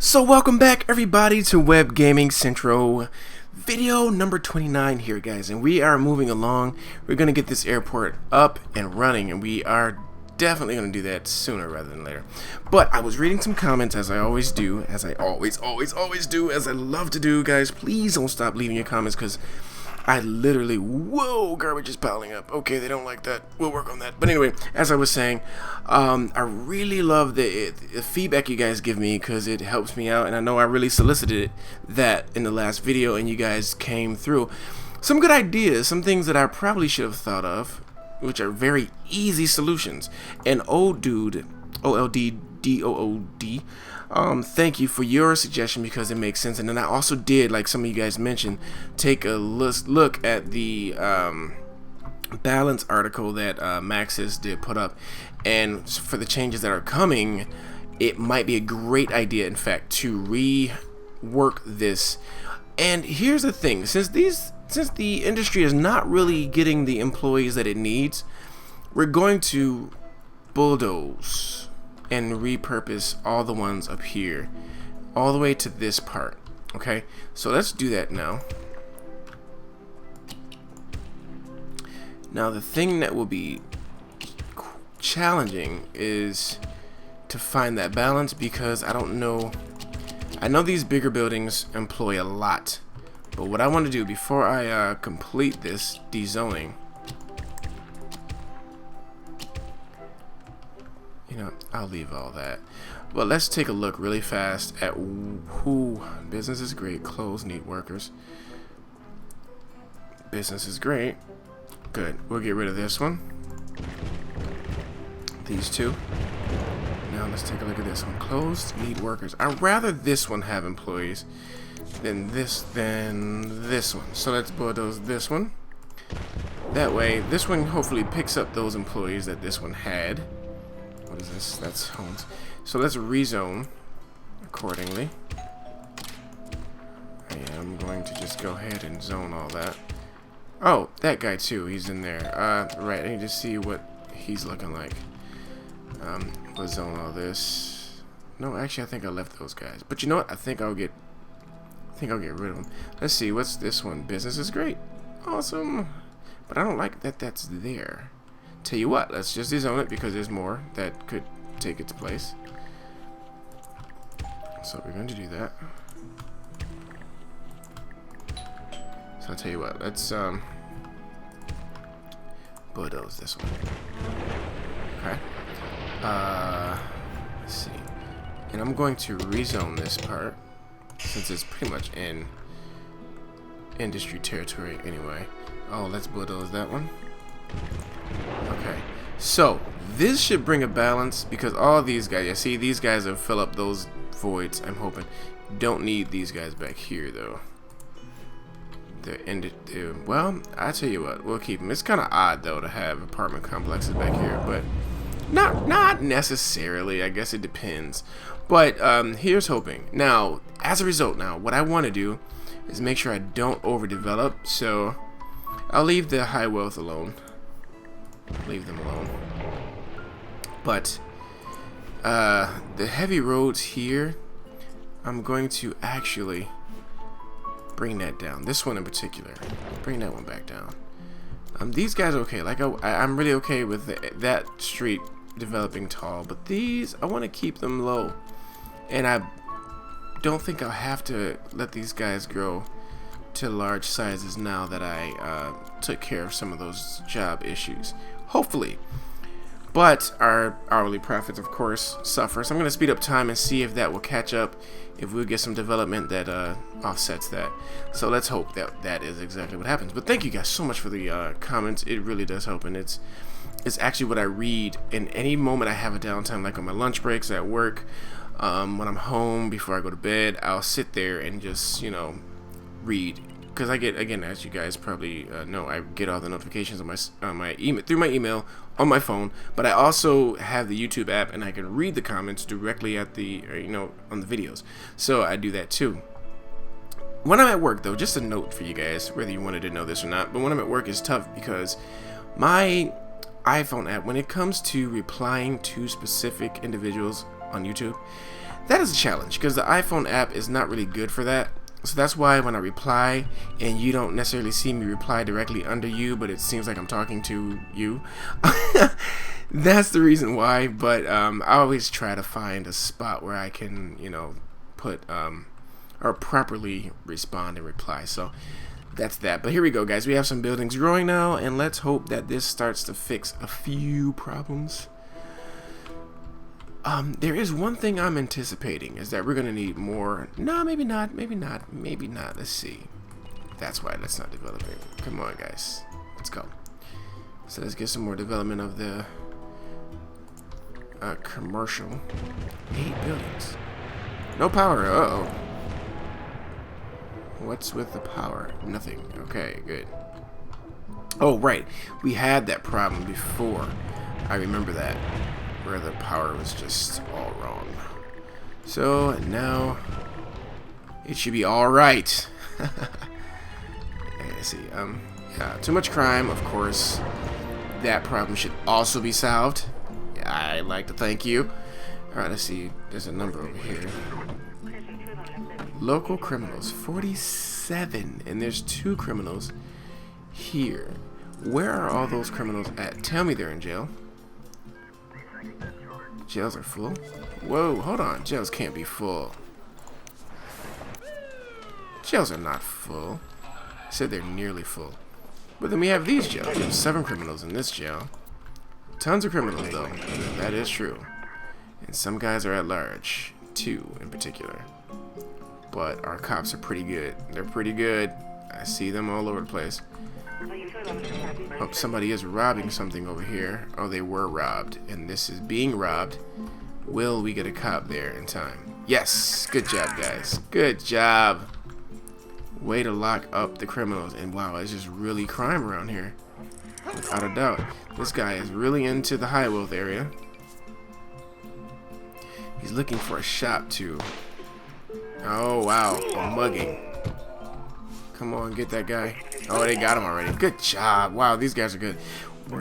So welcome back everybody to Web Gaming Central, video number 29 here guys, and we are moving along. We're going to get this airport up and running, and we are definitely going to do that sooner rather than later. But I was reading some comments, as I always do, as I always do, as I love to do, guys. Please don't stop leaving your comments, because I literally, whoa, garbage is piling up. Okay, they don't like that. We'll work on that. But anyway, as I was saying, I really love the feedback you guys give me, because it helps me out. And I know I really solicited that in the last video, and you guys came through. Some good ideas, some things that I probably should have thought of, which are very easy solutions. And old dude, OLDDOOD, thank you for your suggestion, because it makes sense. And then I also did, like some of you guys mentioned, take a look at the balance article that Maxis did put up, and for the changes that are coming, it might be a great idea, in fact, to rework this. And here's the thing: since the industry is not really getting the employees that it needs, we're going to bulldoze and repurpose all the ones up here all the way to this part. Okay, so let's do that now. Now the thing that will be challenging is to find that balance, because I don't know. I know these bigger buildings employ a lot, but what I want to do before I complete this dezoning, you know, I'll leave all that. But let's take a look really fast at who. Business is great. Clothes need workers. Business is great. Good. We'll get rid of this one. These two. Now let's take a look at this one. Clothes need workers. I'd rather this one have employees than this one. So let's bulldoze this one. That way, this one hopefully picks up those employees that this one had. What is this? That's homes. So let's rezone accordingly. I am going to just go ahead and zone all that. Oh, that guy too. He's in there. Right. I need to see what he's looking like. We'll zone all this. No, actually, I think I left those guys. But you know what? I think I'll get rid of them. Let's see. What's this one? Business is great. Awesome. But I don't like that that's there. Tell you what, let's just dezone it, because there's more that could take its place. So we're going to do that. So I'll tell you what, let's bulldoze this one. Okay. Let's see. And I'm going to rezone this part, since it's pretty much in industry territory anyway. Oh, let's bulldoze that one. Okay, so this should bring a balance, because all these guys, you see, these guys will fill up those voids. I'm hoping. Don't need these guys back here though. They're ended. Well, I tell you what, we'll keep them. It's kind of odd though to have apartment complexes back here, but not necessarily. I guess it depends. But here's hoping. Now, as a result, now what I want to do is make sure I don't overdevelop. So I'll leave the high wealth alone. Leave them alone. But the heavy roads here, I'm going to actually bring that down. This one in particular, bring that one back down. These guys are okay. Like I'm really okay with that street developing tall, but these I want to keep them low, and I don't think I'll have to let these guys grow to large sizes now that I took care of some of those job issues. Hopefully. But our hourly profits, of course, suffer. So I'm going to speed up time and see if that will catch up, if we'll get some development that offsets that. So let's hope that that is exactly what happens. But thank you guys so much for the comments. It really does help, and it's actually what I read in any moment I have a downtime, like on my lunch breaks at work, when I'm home before I go to bed. I'll sit there and just, you know, read. Because I get, again, as you guys probably know, I get all the notifications on my email, through my email on my phone. But I also have the YouTube app, and I can read the comments directly at the, on the videos. So I do that too. When I'm at work, though, just a note for you guys, whether you wanted to know this or not, but when I'm at work, it's tough because my iPhone app, when it comes to replying to specific individuals on YouTube. That is a challenge because the iPhone app is not really good for that. So that's why when I reply and you don't necessarily see me reply directly under you, but it seems like I'm talking to you. That's the reason why. But I always try to find a spot where I can, you know, put or properly respond and reply. So that's that. But here we go, guys. We have some buildings growing now, and let's hope that this starts to fix a few problems. There is one thing I'm anticipating, is that we're gonna need more. No, maybe not. Maybe not. Maybe not. Let's see. That's why let's not develop it. Come on, guys. Let's go. So let's get some more development of the commercial. 8 buildings. No power. Uh-oh. What's with the power? Nothing. Okay, good. Oh, right. We had that problem before. I remember that. Where the power was just all wrong. So now it should be all right. Let's see. Yeah, too much crime, of course. That problem should also be solved. Yeah, I'd like to thank you. All right, let's see. There's a number over here. Local criminals, 47, and there's 2 criminals here. Where are all those criminals at? Tell me they're in jail. Jails are full? Whoa, hold on. Jails can't be full. Jails are not full. I said they're nearly full. But then we have these jails. We have 7 criminals in this jail. Tons of criminals, though. That is true. And some guys are at large. 2 in particular. But our cops are pretty good. They're pretty good. I see them all over the place. Oh, somebody is robbing something over here. Oh, they were robbed. And this is being robbed. Will we get a cop there in time? Yes! Good job, guys. Good job. Way to lock up the criminals. And wow, it's just really crime around here. Without a doubt. This guy is really into the high wealth area. He's looking for a shop, too. Oh, wow. A mugging. Come on, get that guy. Oh, they got him already. Good job. Wow, these guys are good.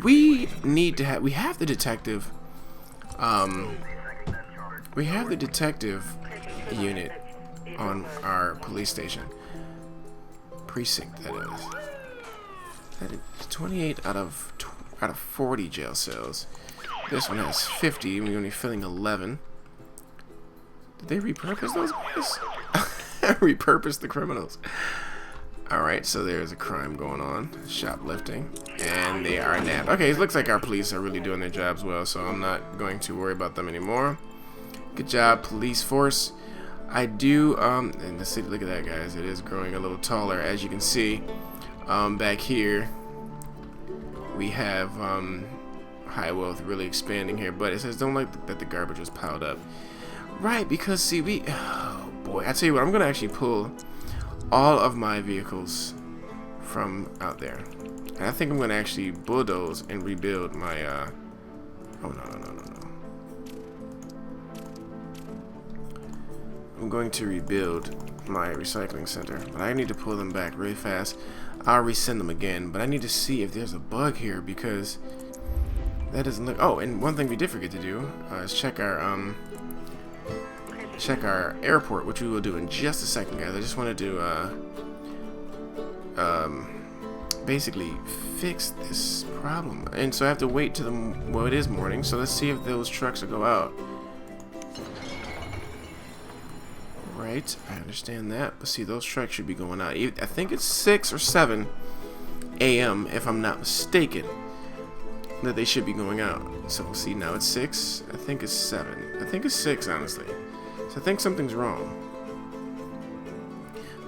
We need to have... We have the detective... we have the detective unit on our police station. Precinct, that is. That is 28 out of 40 jail cells. This one has 50. We're only filling 11. Did they repurpose those guys? Repurpose the criminals. Alright, so there's a crime going on. Shoplifting. And they are nabbed. Okay, it looks like our police are really doing their jobs well, so I'm not going to worry about them anymore. Good job, police force. I do, and the city, look at that, guys. It is growing a little taller, as you can see. Back here, we have high wealth really expanding here, but it says don't like that the garbage was piled up. Right, because see, oh boy, I tell you what, I'm gonna actually pull all of my vehicles from out there, and I think I'm gonna actually bulldoze and rebuild my oh no. I'm going to rebuild my recycling center, but I need to pull them back really fast. I'll resend them again, but I need to see if there's a bug here, because that doesn't look... Oh, and one thing we did forget to do is check our airport, which we will do in just a second, guys. I just wanted to basically fix this problem, and so I have to wait to well, it is morning, so let's see if those trucks will go out. Right, I understand that, but see, those trucks should be going out. I think it's 6 or 7 a.m. if I'm not mistaken, that they should be going out. So see, now it's 6. I think it's 7. I think it's 6, honestly. So I think something's wrong.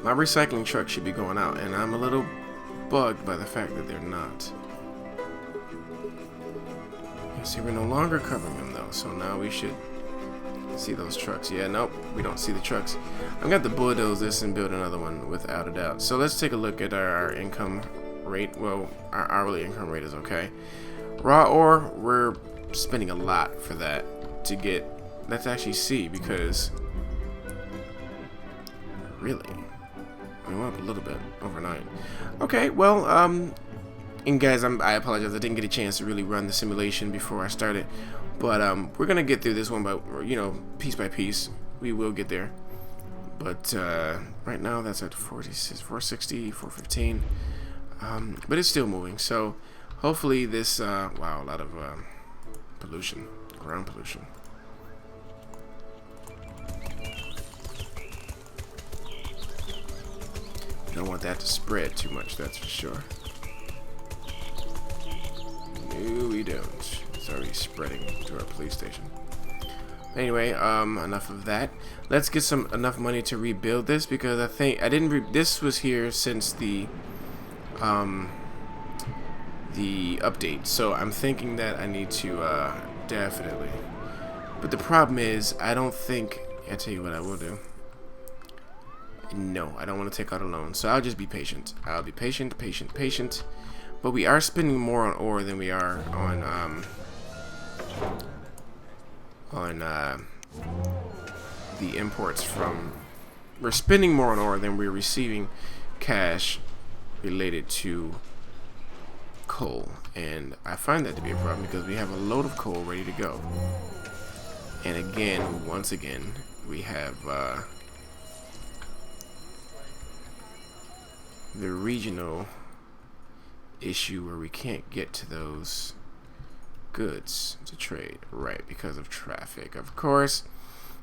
My recycling truck should be going out, and I'm a little bugged by the fact that they're not. You see, we're no longer covering them though, so now we should see those trucks. Yeah, nope, we don't see the trucks. I'm going to have to bulldoze this and build another one without a doubt. So let's take a look at our income rate. Well, our hourly income rate is okay. Raw ore, we're spending a lot for that to get. Let's actually see, because really, we went up a little bit overnight. Okay, well, and guys, I apologize. I didn't get a chance to really run the simulation before I started. But we're gonna get through this one, but piece by piece, we will get there. But right now, that's at 46, 460, 415. But it's still moving. So hopefully this. Wow, a lot of pollution, ground pollution. Don't want that to spread too much, that's for sure. No, we don't. It's already spreading to our police station. Anyway, enough of that. Let's get enough money to rebuild this, because I think this was here since the update. So I'm thinking that I need to definitely. But the problem is, I don't think. I tell you what I will do. No, I don't want to take out a loan, so I'll just be patient. I'll be patient. But we are spending more on ore than we are on the imports from. We're spending more on ore than we're receiving cash related to coal, and I find that to be a problem because we have a load of coal ready to go. And again, once again, we have the regional issue where we can't get to those goods to trade, right, because of traffic, of course.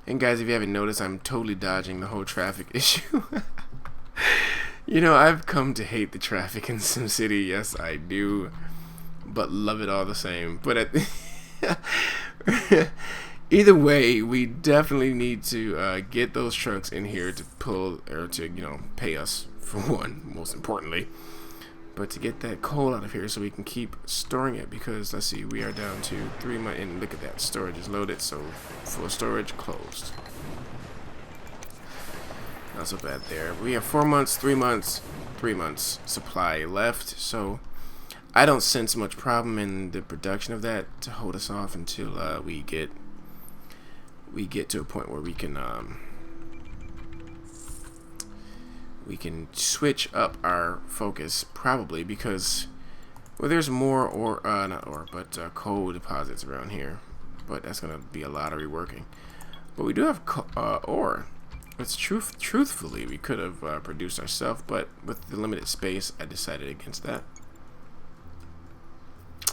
And guys, if you haven't noticed, I'm totally dodging the whole traffic issue. I've come to hate the traffic in SimCity. Yes, I do, but love it all the same. But either way, we definitely need to get those trucks in here to pull, or to pay us, for one, most importantly, but to get that coal out of here so we can keep storing it, because let's see, we are down to 3 months, and look at that, storage is loaded, so full storage closed. Not so bad there. We have 4 months, 3 months, 3 months supply left, so I don't sense much problem in the production of that to hold us off until we get to a point where we can switch up our focus, probably, because there's more coal deposits around here, but that's gonna be a lot of reworking. But we do have ore. It's truthfully, we could have produced ourselves, but with the limited space, I decided against that.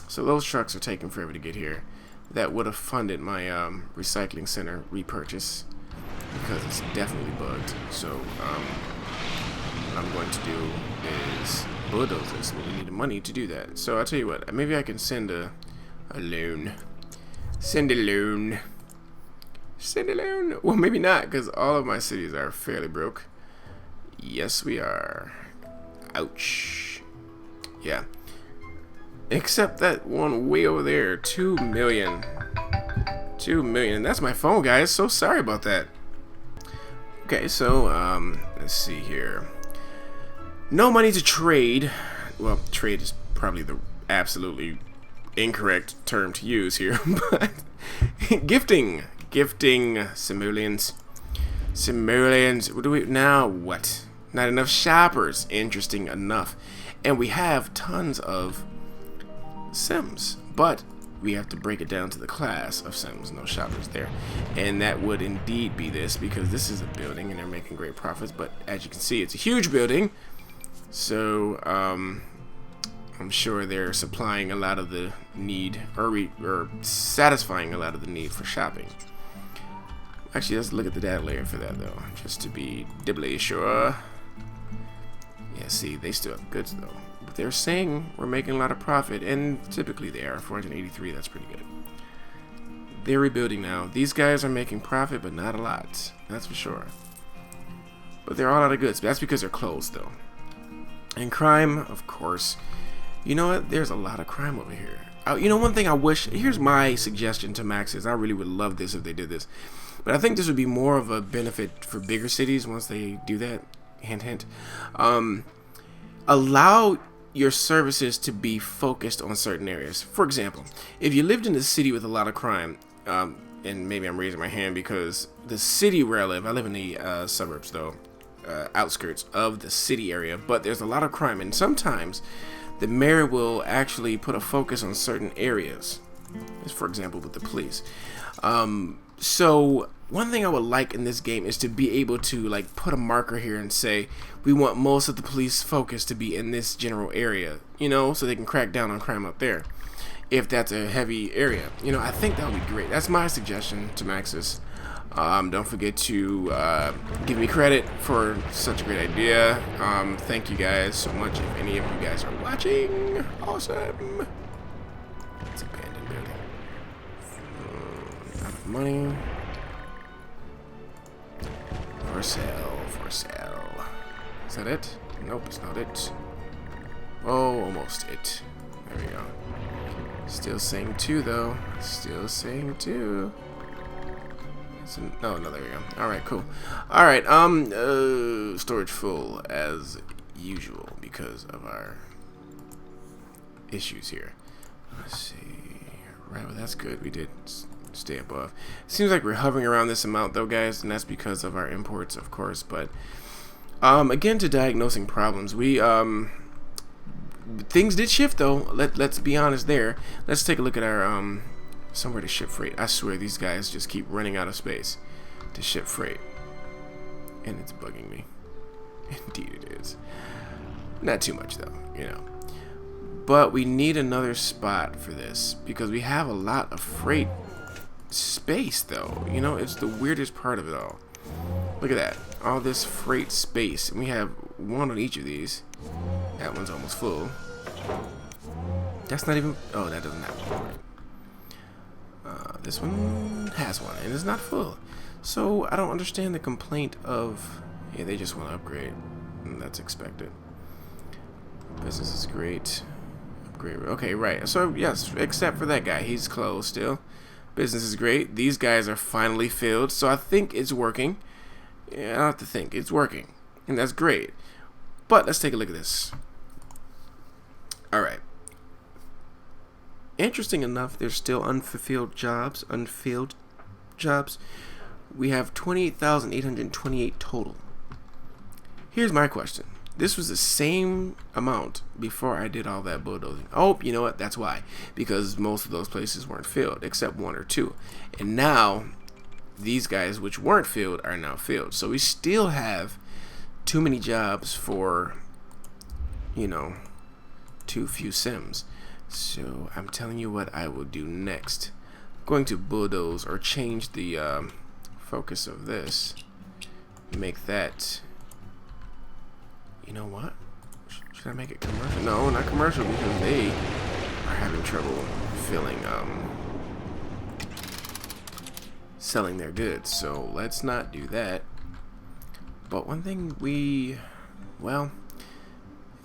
So those trucks are taking forever to get here. That would have funded my recycling center repurchase, because it's definitely bugged. So what I'm going to do is bulldoze this, but we need the money to do that. So I'll tell you what, maybe I can send a loan. Send a loan. Well, maybe not, because all of my cities are fairly broke. Yes, we are. Ouch. Yeah. Except that one way over there, 2 million. 2 million. And that's my phone, guys. So sorry about that. Okay, so let's see here. No money to trade. Well, trade is probably the absolutely incorrect term to use here, but gifting, simoleons. What do we now? What? Not enough shoppers. Interesting enough, and we have tons of Sims, but we have to break it down to the class of Sims. No shoppers there, and that would indeed be this, because this is a building and they're making great profits. But as you can see, it's a huge building, so I'm sure they're supplying a lot of the need, or satisfying a lot of the need for shopping. Actually, let's look at the data layer for that, though, just to be doubly sure. Yeah, see, they still have goods, though. But they're saying we're making a lot of profit, and typically they are. 483, that's pretty good. They're rebuilding now. These guys are making profit, but not a lot. That's for sure. But they're all out of goods. But that's because they're closed, though. And crime, of course. You know what? There's a lot of crime over here. One thing I wish... Here's my suggestion to Maxis. I really would love this if they did this. But I think this would be more of a benefit for bigger cities once they do that. Hint, hint. Allow your services to be focused on certain areas. For example, if you lived in a city with a lot of crime, and maybe I'm raising my hand because the city where I live in the suburbs, though, outskirts of the city area, but there's a lot of crime, and sometimes the mayor will actually put a focus on certain areas. Just for example, with the police. So one thing I would like in this game is to be able to like put a marker here and say we want most of the police focus to be in this general area, you know, so they can crack down on crime up there if that's a heavy area. You know, I think that would be great. That's my suggestion to Maxis. Don't forget to give me credit for such a great idea. Thank you guys so much if any of you guys are watching. Awesome. It's abandoned building. Out of money. For sale, for sale. Is that it? Nope, it's not it. Oh, almost it. There we go. Still saying 2 though. Still saying 2. No, there we go. Alright, cool. Alright, storage full as usual because of our issues here. Let's see. Right, well that's good. We did stay above. Seems like we're hovering around this amount though, guys, and that's because of our imports, of course, but again, to diagnosing problems, we things did shift though. Let's be honest there. Let's take a look at our somewhere to ship freight. I swear these guys just keep running out of space to ship freight, and it's bugging me. Indeed it is. Not too much though, you know. But we need another spot for this because we have a lot of freight space though. You know, it's the weirdest part of it all. Look at that. All this freight space. And we have one on each of these. That one's almost full. That's not even... Oh, that doesn't have one. This one has one and it's not full. So I don't understand the complaint of... Yeah, they just want to upgrade. And that's expected. Business is great. Upgrade. Okay, right. So, yes, except for that guy. He's closed still. Business is great. These guys are finally filled. So I think it's working. Yeah, I don't have to think. It's working. And that's great. But let's take a look at this. Alright. Interesting enough, there's still unfulfilled jobs. We have 28,828 total. Here's my question. This was the same amount before I did all that bulldozing. Oh, you know what? That's why. Because most of those places weren't filled, except 1 or 2. And now, these guys which weren't filled are now filled. So we still have too many jobs for, you know, too few sims. So I'm telling you what I will do next. I'm going to bulldoze or change the focus of this. Make that... You know what? Should I make it commercial? No, not commercial because they are having trouble filling, selling their goods. So let's not do that. But one thing well,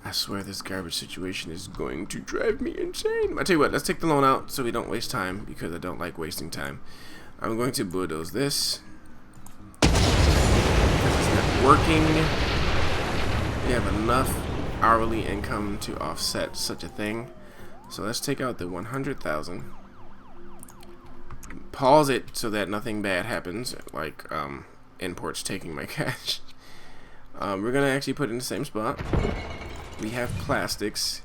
I swear this garbage situation is going to drive me insane. I tell you what, let's take the loan out so we don't waste time because I don't like wasting time. I'm going to bulldoze this because it's not working. We have enough hourly income to offset such a thing. So let's take out the 100,000. Pause it so that nothing bad happens, like imports taking my cash. We're gonna actually put it in the same spot. We have plastics.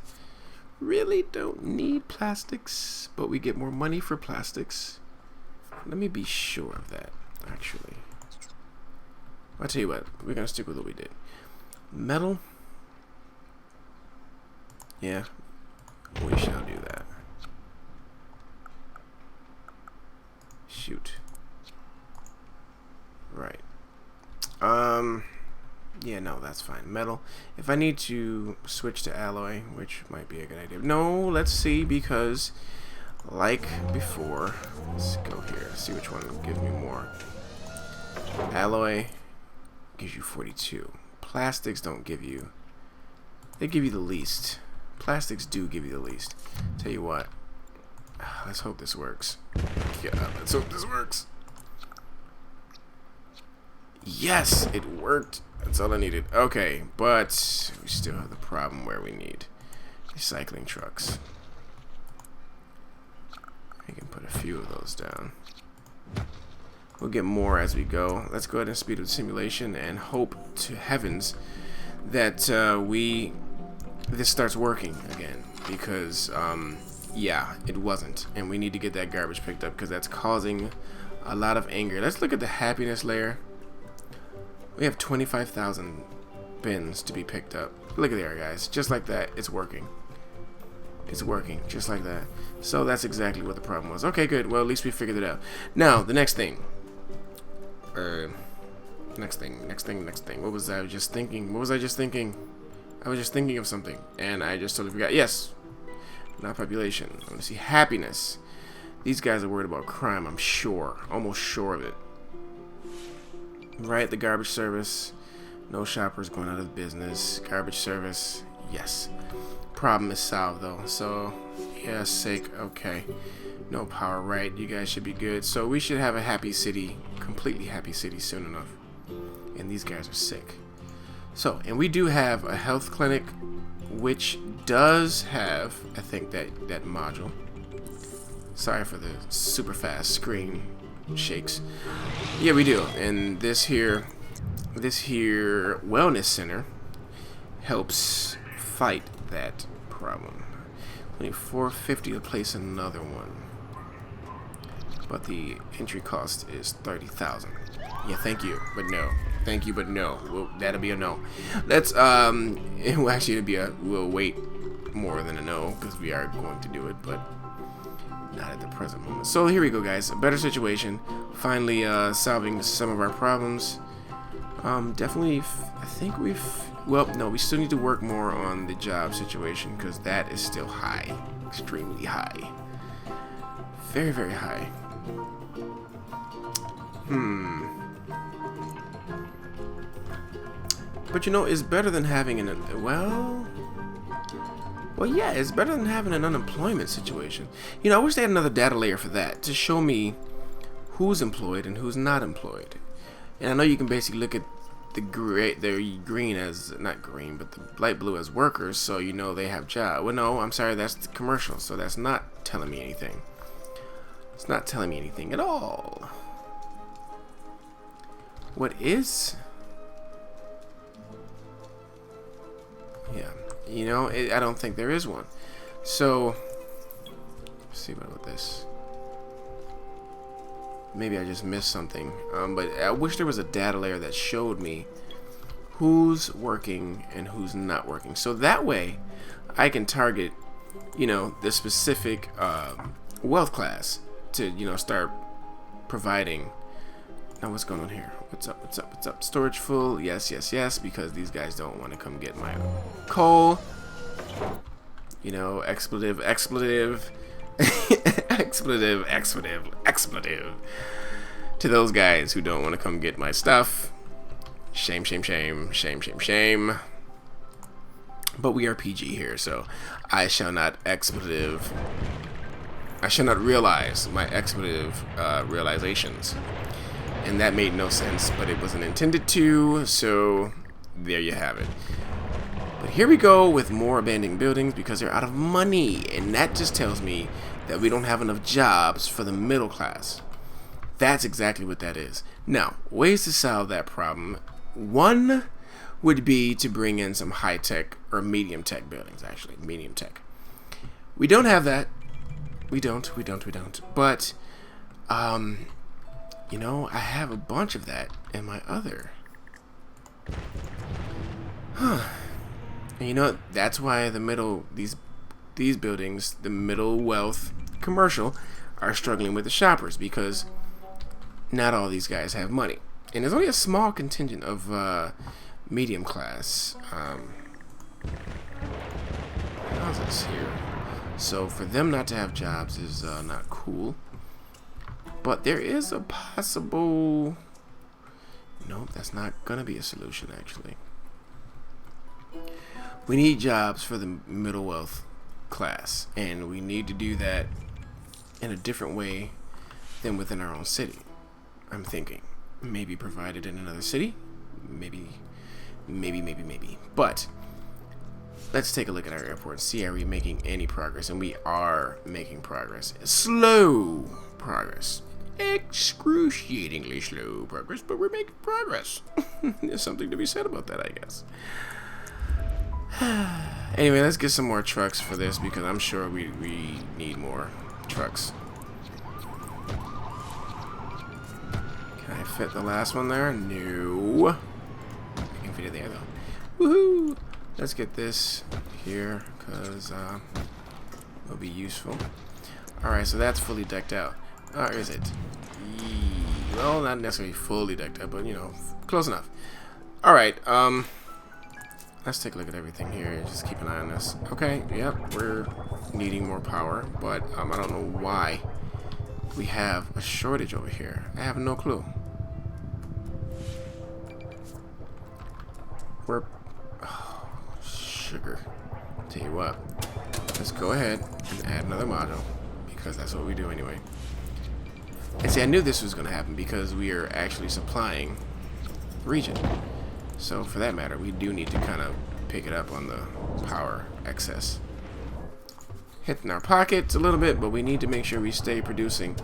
Really don't need plastics, but we get more money for plastics. Let me be sure of that, actually. I'll tell you what, we're gonna stick with what we did. Metal. Yeah, we shall do that. Shoot. Right. Yeah, no, that's fine. Metal. If I need to switch to alloy, which might be a good idea. No, let's see, because like before, let's go here. See which one will give me more. Alloy gives you 42. Plastics don't give you. They give you the least. Plastics do give you the least. Tell you what. Let's hope this works. Yeah, let's hope this works. Yes, it worked. That's all I needed. Okay, but we still have the problem where we need recycling trucks. I can put a few of those down. We'll get more as we go. Let's go ahead and speed up the simulation and hope to heavens that this starts working again, because yeah, it wasn't. And we need to get that garbage picked up because that's causing a lot of anger. Let's look at the happiness layer. We have 25,000 bins to be picked up. Look at there, guys. Just like that, it's working. It's working, just like that. So that's exactly what the problem was. Okay, good. Well, at least we figured it out. Now, the next thing. Next thing. What was I just thinking? What was I just thinking? I was just thinking of something, and I just totally forgot. Yes. Not population. I want to see happiness. These guys are worried about crime, I'm sure. Almost sure of it. Right, the garbage service. No shoppers going out of business. Garbage service. Yes. Problem is solved, though. So, yeah, sake. Okay. No power, right? You guys should be good. So we should have a happy city. Completely happy city soon enough. And these guys are sick. So, and we do have a health clinic, which does have, I think, that module. Sorry for the super fast screen shakes. Yeah, we do. And this here wellness center helps fight that problem. Only $450 to place another one. But the entry cost is 30,000. Yeah, thank you, but no. Thank you, but no. Well, that'll be a no. Let's we'll wait more than a no because we are going to do it, but not at the present moment. So here we go, guys. A better situation. Finally, solving some of our problems. Definitely, I think we've. Well, no, we still need to work more on the job situation because that is still high, extremely high, very, very high. But you know, it's better than having well, yeah, it's better than having an unemployment situation. You know, I wish they had another data layer for that to show me who's employed and who's not employed. And I know you can basically look at the green as, not green, but the light blue as workers, so you know they have jobs. Well, no, I'm sorry, that's the commercial, so that's not telling me anything. It's not telling me anything at all. What is? Yeah, you know, I don't think there is one. So, let's see about this. Maybe I just missed something, but I wish there was a data layer that showed me who's working and who's not working. So that way, I can target, you know, the specific wealth class to, you know, start providing. Now, what's going on here? What's up? What's up? What's up? Storage full? Yes, yes, yes. Because these guys don't want to come get my coal. You know, expletive. expletive, expletive to those guys who don't want to come get my stuff. Shame, shame, shame, shame, shame, shame. But we are PG here, so I shall not realize my expletive realizations. And that made no sense, but it wasn't intended to, so there you have it. But here we go with more abandoned buildings because they're out of money, and that just tells me that we don't have enough jobs for the middle class. That's exactly what that is. Now, ways to solve that problem. One would be to bring in some high-tech or medium-tech buildings, actually. Medium-tech. We don't have that. We don't. But, you know, I have a bunch of that in my other. And you know, that's why the middle, these buildings, the middle wealth commercial, are struggling with the shoppers because not all these guys have money. And there's only a small contingent of medium class houses here. So for them not to have jobs is not cool. But there is a possible... Nope, that's not going to be a solution, actually. We need jobs for the middle wealth class, and we need to do that in a different way than within our own city. I'm thinking maybe provided in another city, maybe. But let's take a look at our airport and see, are we making any progress? And we are making progress. Slow progress, excruciatingly slow progress, but we're making progress. There's something to be said about that, I guess. Anyway, let's get some more trucks for this because I'm sure we need more trucks. Can I fit the last one there? No. I can fit it there though. Woohoo! Let's get this here because it'll be useful. Alright, so that's fully decked out. Or is it? Well, not necessarily fully decked out, but you know, close enough. Alright, let's take a look at everything here. Just keep an eye on this. Okay, yep, we're needing more power, but I don't know why we have a shortage over here. I have no clue. We're... Oh, sugar. Tell you what, let's go ahead and add another module, because that's what we do anyway. And see, I knew this was going to happen because we are actually supplying the region. So for that matter, we do need to kind of pick it up on the power excess. Hitting our pockets a little bit, but we need to make sure we stay producing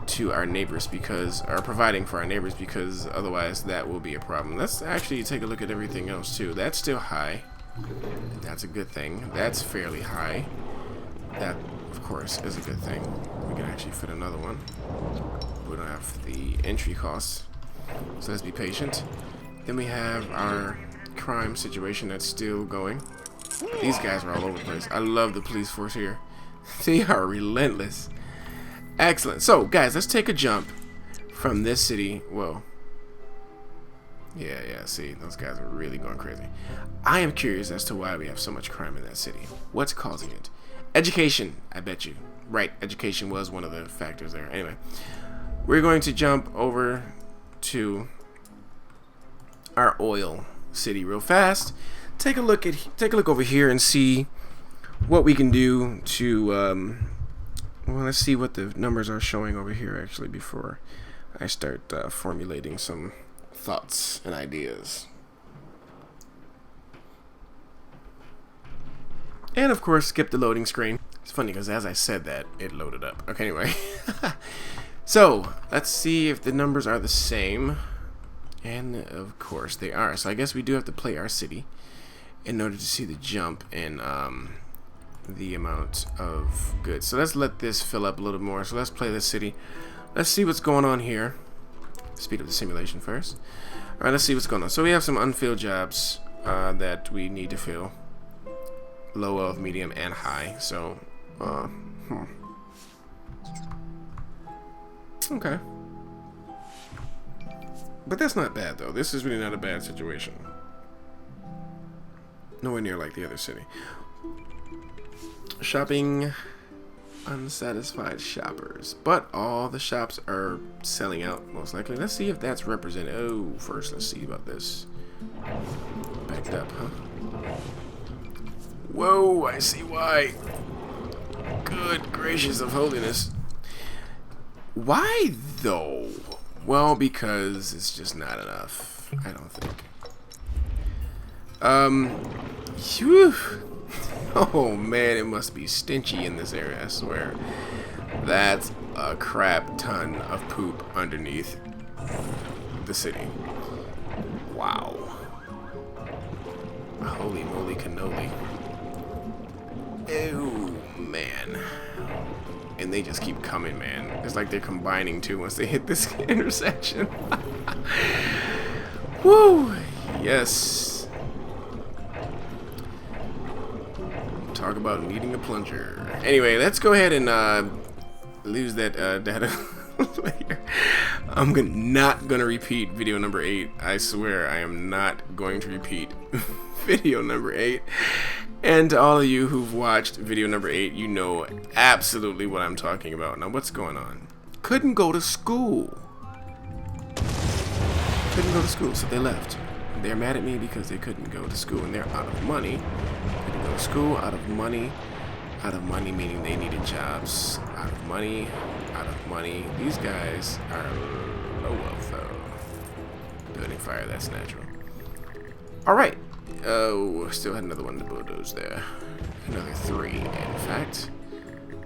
to our neighbors because, or providing for our neighbors, because otherwise that will be a problem. Let's actually take a look at everything else too. That's still high. That's a good thing. That's fairly high. That, of course, is a good thing. We can actually fit another one. We don't have the entry costs, so let's be patient. Then we have our crime situation that's still going. These guys are all over the place. I love the police force here. They are relentless. Excellent. So, guys, let's take a jump from this city. Whoa. Yeah, see, those guys are really going crazy. I am curious as to why we have so much crime in that city. What's causing it? Education, I bet you. Right, education was one of the factors there. Anyway, we're going to jump over to our oil city real fast. Take a look over here and see what we can do to well, let's see what the numbers are showing over here actually before I start formulating some thoughts and ideas. And of course, skip the loading screen. It's funny because as I said that, it loaded up. Okay, anyway. So, let's see if the numbers are the same. And of course they are. So I guess we do have to play our city in order to see the jump in the amount of goods. So let's let this fill up a little more. So let's play this city. Let's see what's going on here. Speed up the simulation first. Alright, let's see what's going on. So we have some unfilled jobs that we need to fill. Low, of medium, and high. So, okay. But that's not bad, though. This is really not a bad situation. Nowhere near like the other city. Shopping, unsatisfied shoppers. But all the shops are selling out, most likely. Let's see if that's represented. Oh, first, let's see about this. Backed up, huh? Whoa, I see why. Good gracious of holiness. Why, though? Well, because it's just not enough, I don't think. Whew. Oh man, it must be stinchy in this area, I swear. That's a crap ton of poop underneath the city. Wow. Holy moly cannoli. Oh man. And they just keep coming, man. It's like they're combining too once they hit this intersection. Woo! Yes. Talk about needing a plunger. Anyway, let's go ahead and lose that data later. I'm not gonna repeat video number 8. I swear I am not going to repeat video number 8. And to all of you who've watched video number 8, you know absolutely what I'm talking about. Now, what's going on? Couldn't go to school. Couldn't go to school, so they left. They're mad at me because they couldn't go to school, and they're out of money. Couldn't go to school, out of money. Out of money meaning they needed jobs. Out of money, out of money. These guys are low wealth, though. Building fire, that's natural. Alright. Oh, still had another one to bulldoze there. Another 3, in fact.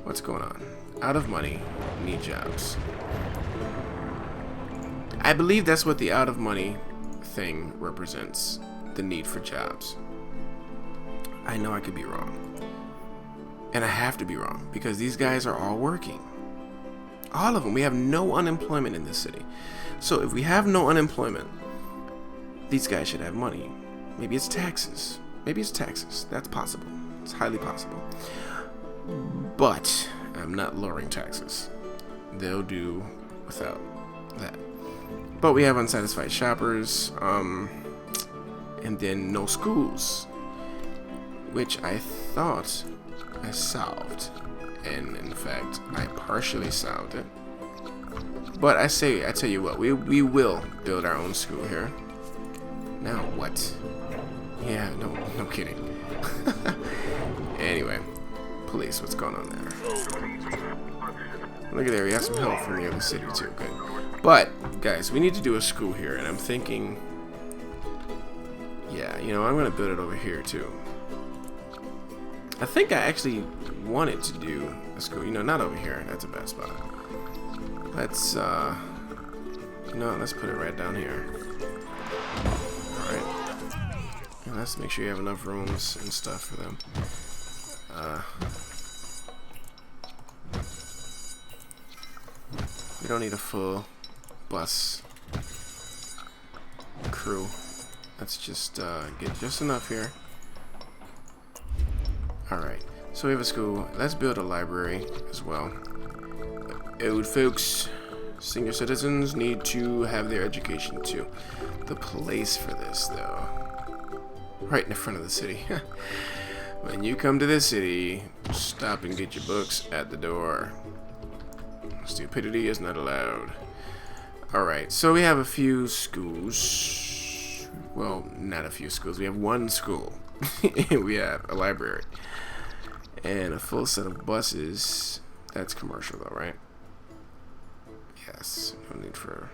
What's going on? Out of money, need jobs. I believe that's what the out of money thing represents. The need for jobs. I know I could be wrong. And I have to be wrong because these guys are all working. All of them. We have no unemployment in this city. So if we have no unemployment, these guys should have money. Maybe it's taxes. Maybe it's taxes. That's possible. It's highly possible. But I'm not lowering taxes. They'll do without that. But we have unsatisfied shoppers, and then no schools, which I thought I solved, and in fact I partially solved it. But I tell you what, we will build our own school here. Now what? Yeah, no kidding. Anyway, police, what's going on there? Look at there, we have some help from the other city too. Good. But guys, we need to do a school here, and I'm thinking, yeah, you know, I'm gonna build it over here too. I think I actually wanted to do a school, you know, not over here. That's a bad spot. Let's, you know, let's put it right down here. Alright. And let's make sure you have enough rooms and stuff for them. We don't need a full bus crew. Let's just get just enough here. Alright, so we have a school. Let's build a library as well. Old folks, senior citizens need to have their education too. The place for this, though, right in the front of the city. When you come to this city, stop and get your books at the door. Stupidity is not allowed. Alright, so we have a few schools. Well, not a few schools. We have one school. We have a library. And a full set of buses. That's commercial though, right? Yes, no need for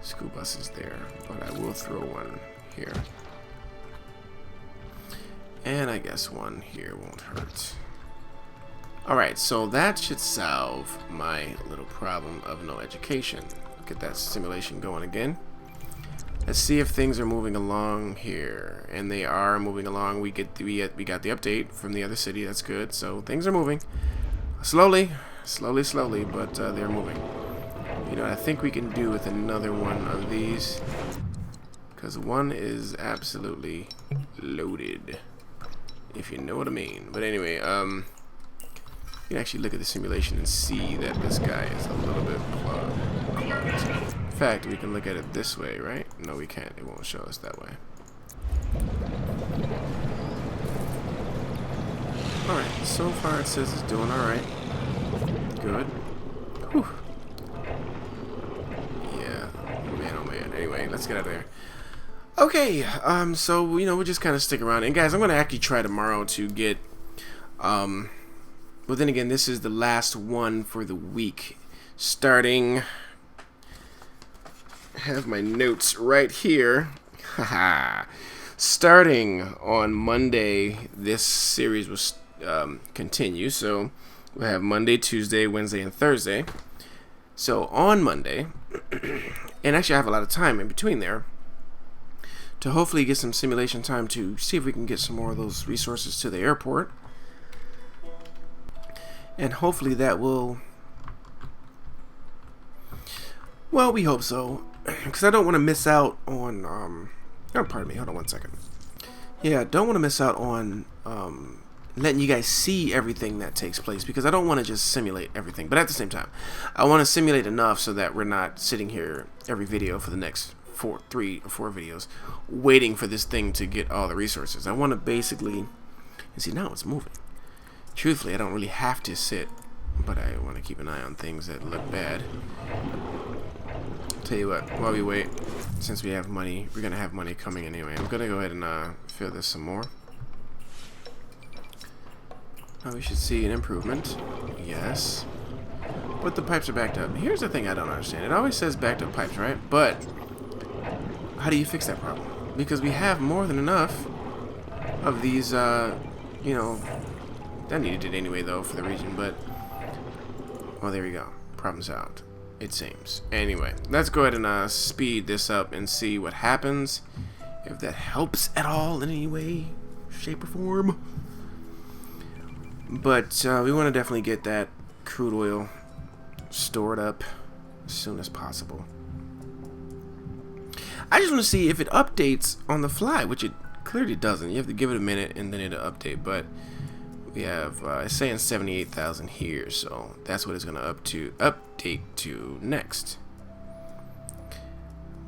school buses there. But I will throw one here. And I guess one here won't hurt. Alright, so that should solve my little problem of no education. Get that simulation going again. Let's see if things are moving along here. And they are moving along. We got the update from the other city. That's good. So things are moving. Slowly, but they're moving. You know, I think we can do with another one of these. Because one is absolutely loaded. If you know what I mean. But anyway, you can actually look at the simulation and see that this guy is a little bit plugged. In fact, we can look at it this way, right? No, we can't. It won't show us that way. Alright, so far it says it's doing alright. Good. Whew. Yeah. Man, oh man. Anyway, let's get out of there. Okay, so, you know, we'll just kind of stick around. And guys, I'm going to actually try tomorrow to get, well, then again, this is the last one for the week. Starting, I have my notes right here. Haha. Starting on Monday, this series will continue. So we'll have Monday, Tuesday, Wednesday, and Thursday. So on Monday, and actually I have a lot of time in between there, to hopefully get some simulation time to see if we can get some more of those resources to the airport. And hopefully that will, well, we hope so, because I don't want to miss out on, oh, pardon me, hold on one second. Yeah, I don't want to miss out on letting you guys see everything that takes place, because I don't want to just simulate everything, but at the same time, I want to simulate enough so that we're not sitting here every video for the next 3 or 4 videos waiting for this thing to get all the resources. I want to basically, and see, now it's moving. Truthfully, I don't really have to sit, but I want to keep an eye on things that look bad. Tell you what, while we wait, since we have money, we're gonna have money coming anyway. I'm gonna go ahead and fill this some more. Oh, we should see an improvement. Yes. But the pipes are backed up. Here's the thing I don't understand. It always says backed up pipes, right? But how do you fix that problem? Because we have more than enough of these, you know, I needed it anyway, though, for the region, but, well, there you go. Problem's out, it seems. Anyway, let's go ahead and speed this up and see what happens. If that helps at all in any way, shape, or form. But we want to definitely get that crude oil stored up as soon as possible. I just want to see if it updates on the fly, which it clearly doesn't. You have to give it a minute and then it'll update. But we have it's saying 78,000 here, so that's what it's going to update to next.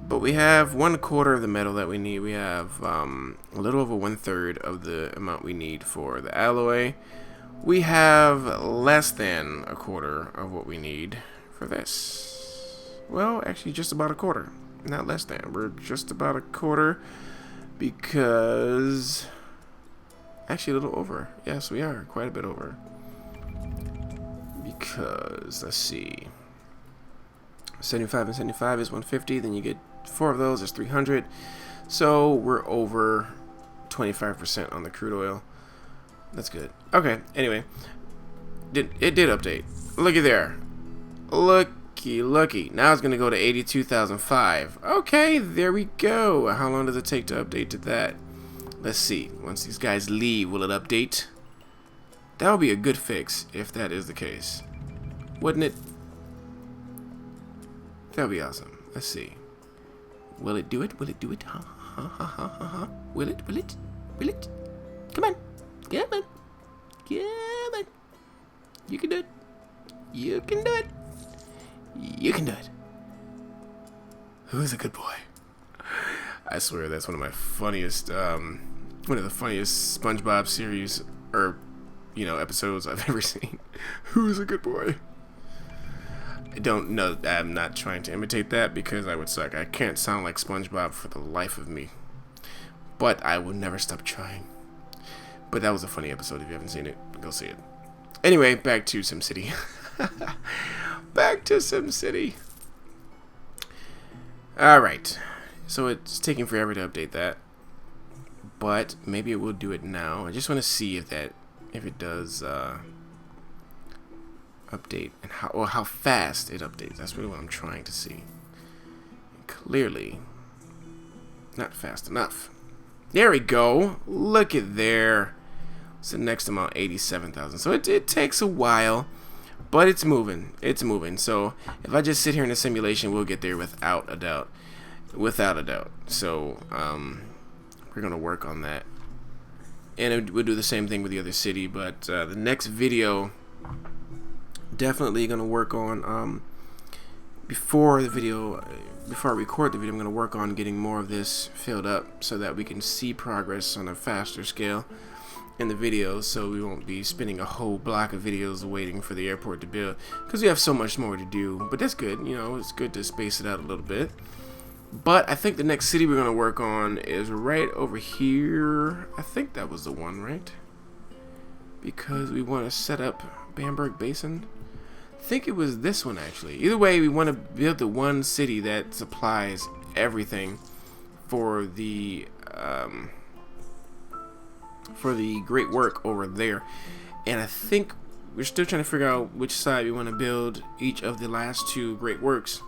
But we have 1/4 of the metal that we need. We have a little over 1/3 of the amount we need for the alloy. We have less than 1/4 of what we need for this. Well, actually just about 1/4. Not less than. We're just about 1/4 because... Actually a little over. Yes, we are. Quite a bit over. Because, let's see. 75 and 75 is 150. Then you get 4 of those is 300. So we're over 25% on the crude oil. That's good. Okay, anyway. It did update. Looky there. Looky. Now it's going to go to 82,005. Okay, there we go. How long does it take to update to that? Let's see. Once these guys leave, will it update? That would be a good fix if that is the case. Wouldn't it? That would be awesome. Let's see. Will it do it? Will it do it? Will it? Will it? Will it? Come on. Come on. Come on. You can do it. You can do it. You can do it. Who's a good boy? I swear that's one of my funniest, one of the funniest SpongeBob series, or, you know, episodes I've ever seen. Who's a good boy? I don't know. I'm not trying to imitate that because I would suck. I can't sound like SpongeBob for the life of me. But I will never stop trying. But that was a funny episode. If you haven't seen it, go see it. Anyway, back to SimCity. Back to SimCity. Alright. So it's taking forever to update that. But maybe it will do it now. I just want to see if it does update and how fast it updates. That's really what I'm trying to see. Clearly not fast enough. There we go. Look at there. What's the next amount? 87,000. So it takes a while, but it's moving. It's moving. So if I just sit here in the simulation, we'll get there without a doubt. Without a doubt. So we're gonna work on that, and we'll do the same thing with the other city. But the next video, definitely gonna work on before I record the video, I'm gonna work on getting more of this filled up so that we can see progress on a faster scale in the videos, so we won't be spending a whole block of videos waiting for the airport to build, because we have so much more to do. But that's good, you know, it's good to space it out a little bit. But I think the next city we're going to work on is right over here. I think that was the one, right? Because we want to set up Bamberg Basin. I think it was this one, actually. Either way, we want to build the one city that supplies everything for the great work over there. And I think we're still trying to figure out which side we want to build each of the last 2 great works,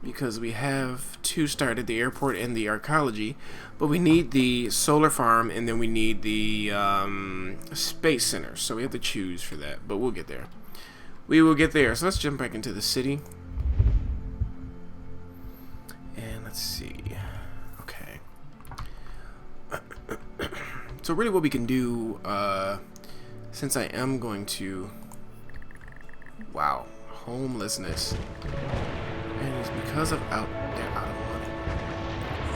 because we have 2 started, the airport and the archaeology, but we need the solar farm and then we need the space center, so we have to choose for that, but we'll get there. We will get there. So let's jump back into the city, and let's see. Okay. So really what we can do, since I am going to, wow, homelessness. And it's because of they're out of money.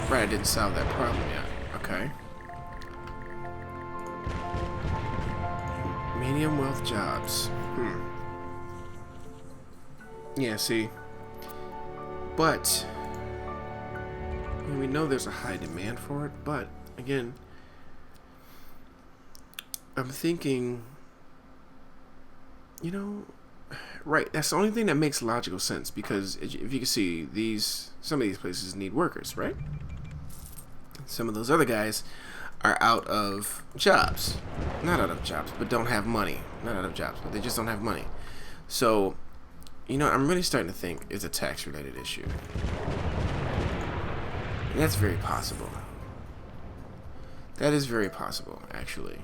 Right, I didn't solve that problem yet. Okay. Medium wealth jobs. Yeah, see. But I mean, we know there's a high demand for it, but again, I'm thinking, you know, right, that's the only thing that makes logical sense, because if you can see, some of these places need workers, right? Some of those other guys are out of jobs. Not out of jobs, but don't have money. Not out of jobs, but they just don't have money. So, you know, I'm really starting to think it's a tax-related issue. And that's very possible. That is very possible, actually.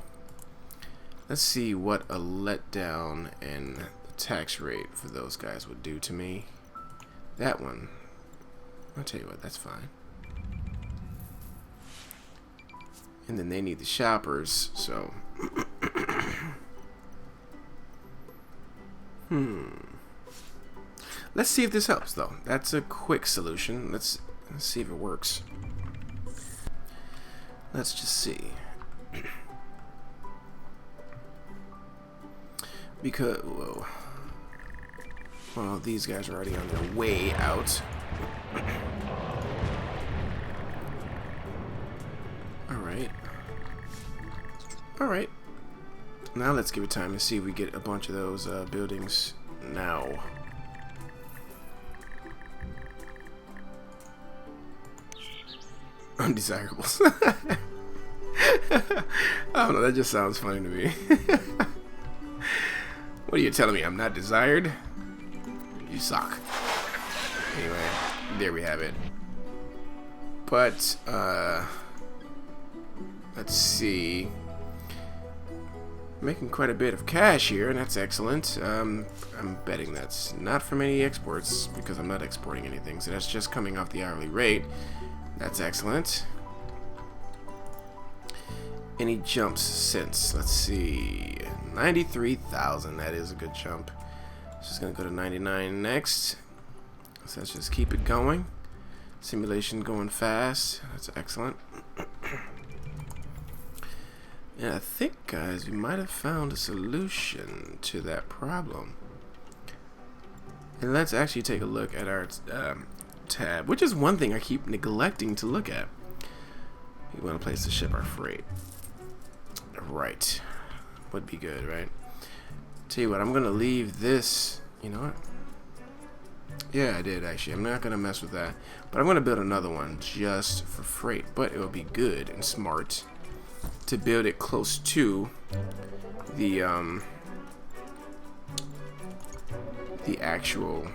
Let's see what a letdown and the tax rate for those guys would do to me. That one, I'll tell you what, that's fine. And then they need the shoppers, so let's see if this helps, though. That's a quick solution. Let's see if it works. Let's just see. Because, whoa. Well, these guys are already on their way out. Alright. Alright. Now let's give it time to see if we get a bunch of those buildings now. Undesirables. I don't know, that just sounds funny to me. What are you telling me? I'm not desired? You suck. Anyway, there we have it. But, let's see. Making quite a bit of cash here, and that's excellent. I'm betting that's not from any exports, because I'm not exporting anything, so that's just coming off the hourly rate. That's excellent. Any jumps since? Let's see. 93,000. That is a good jump. Just gonna go to 99 next. So let's just keep it going. Simulation going fast. That's excellent. And I think, guys, we might have found a solution to that problem. And let's actually take a look at our tab, which is one thing I keep neglecting to look at. We want a place to ship our freight. Right. Would be good, right? Tell you what, I'm gonna leave this. You know what? Yeah, I did actually. I'm not gonna mess with that. But I'm gonna build another one just for freight. But it would be good and smart to build it close to the actual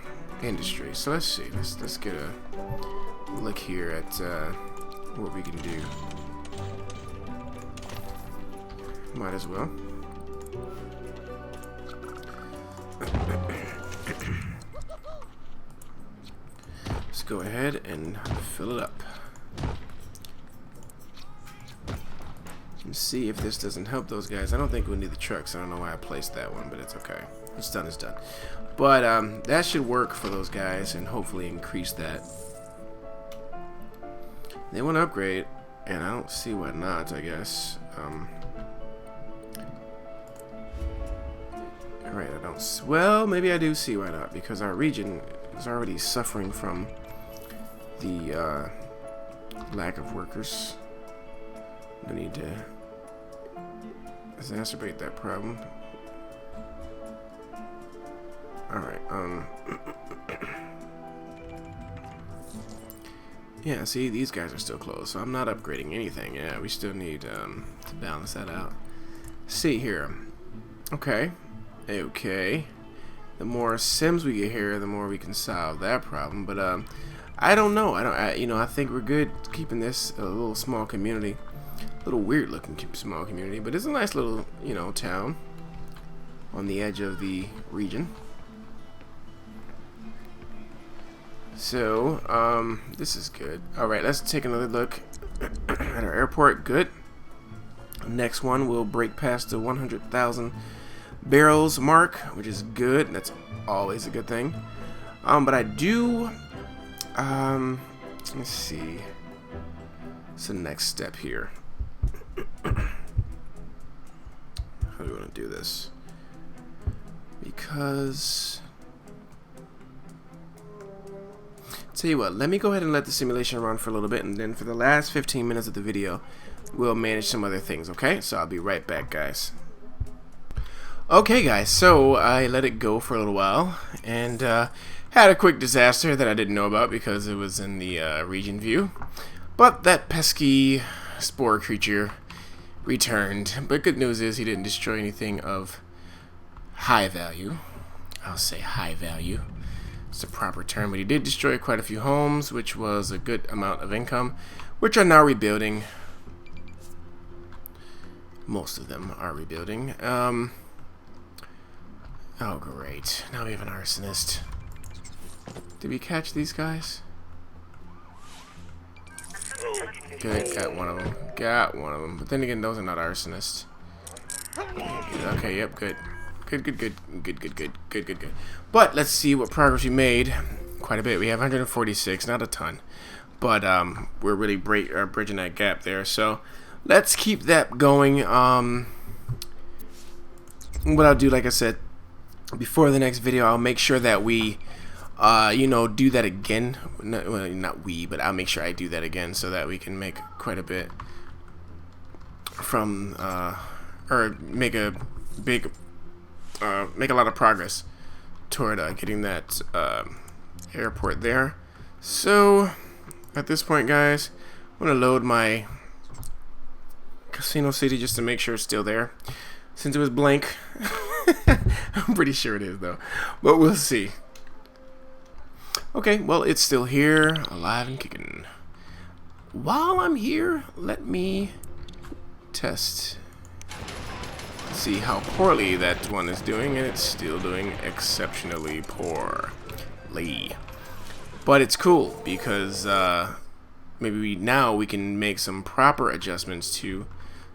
industry. So let's see. Let's get a look here at what we can do. Might as well. Let's go ahead and fill it up. And see if this doesn't help those guys. I don't think we'll need the trucks. I don't know why I placed that one, but it's okay. What's done is done. But that should work for those guys and hopefully increase that. They want to upgrade, and I don't see why not, I guess. Alright, I don't. Well, maybe I do see why not, because our region is already suffering from the lack of workers. We need to exacerbate that problem. Alright, yeah, see, these guys are still closed, so I'm not upgrading anything. Yeah, we still need to balance that out. See here. Okay. Okay. The more Sims we get here, the more we can solve that problem. But I don't know. I think we're good keeping this a little small community, a little weird looking small community, but it's a nice little town on the edge of the region. So this is good. All right, let's take another look at our airport. Good. Next one will break past the 100,000 barrels mark, which is good. That's always a good thing. But I do let's see, what's the next step here? How do we want to do this? Because tell you what, let me go ahead and let the simulation run for a little bit, and then for the last 15 minutes of the video we'll manage some other things. Okay, so I'll be right back, guys. Okay guys, so I let it go for a little while and had a quick disaster that I didn't know about because it was in the region view, but that pesky spore creature returned. But good news is he didn't destroy anything of high value. I'll say high value, it's a proper term, but he did destroy quite a few homes, which was a good amount of income, which are now rebuilding. Most of them are rebuilding. Oh, great. Now we have an arsonist. Did we catch these guys? Good, got one of them. Got one of them. But then again, those are not arsonists. Okay, yep, good. Good. But let's see what progress we made. Quite a bit. We have 146, not a ton. But we're really bridging that gap there. So let's keep that going. What I'll do, like I said, before the next video, I'll make sure that we do that again. Not we, but I'll make sure I do that again so that we can make quite a bit from, or make a lot of progress toward getting that airport there. So at this point, guys, I'm gonna load my Casino City just to make sure it's still there, since it was blank. I'm pretty sure it is though, but we'll see. Okay, well, it's still here, alive and kicking. While I'm here, let me test, see how poorly that one is doing, and it's still doing exceptionally poorly. But it's cool because maybe now we can make some proper adjustments to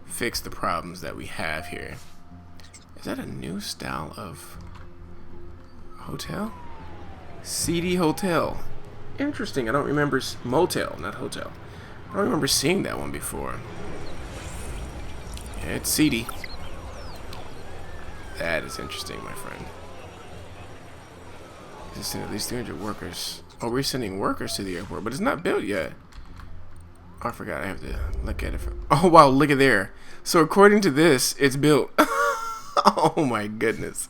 fix the problems that we have here. Is that a new style of hotel? Seedy Hotel. Interesting. I don't remember. Motel, not hotel. I don't remember seeing that one before. Yeah, it's seedy. That is interesting, my friend. Just send at least 300 workers. Oh, we're sending workers to the airport, but it's not built yet. Oh, I forgot. I have to look at it. Oh, wow. Look at there. So according to this, it's built. Oh, my goodness.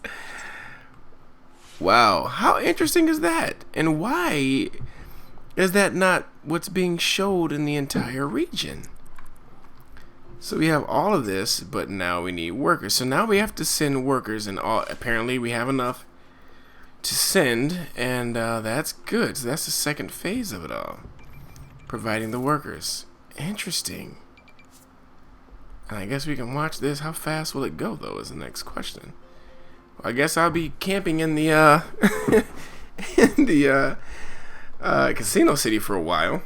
Wow, how interesting is that? And why is that not what's being showed in the entire region? So we have all of this, but now we need workers. So now we have to send workers, and apparently we have enough to send, and that's good. So that's the second phase of it all, providing the workers. Interesting. And I guess we can watch this. How fast will it go, though, is the next question. I guess I'll be camping in the Casino City for a while.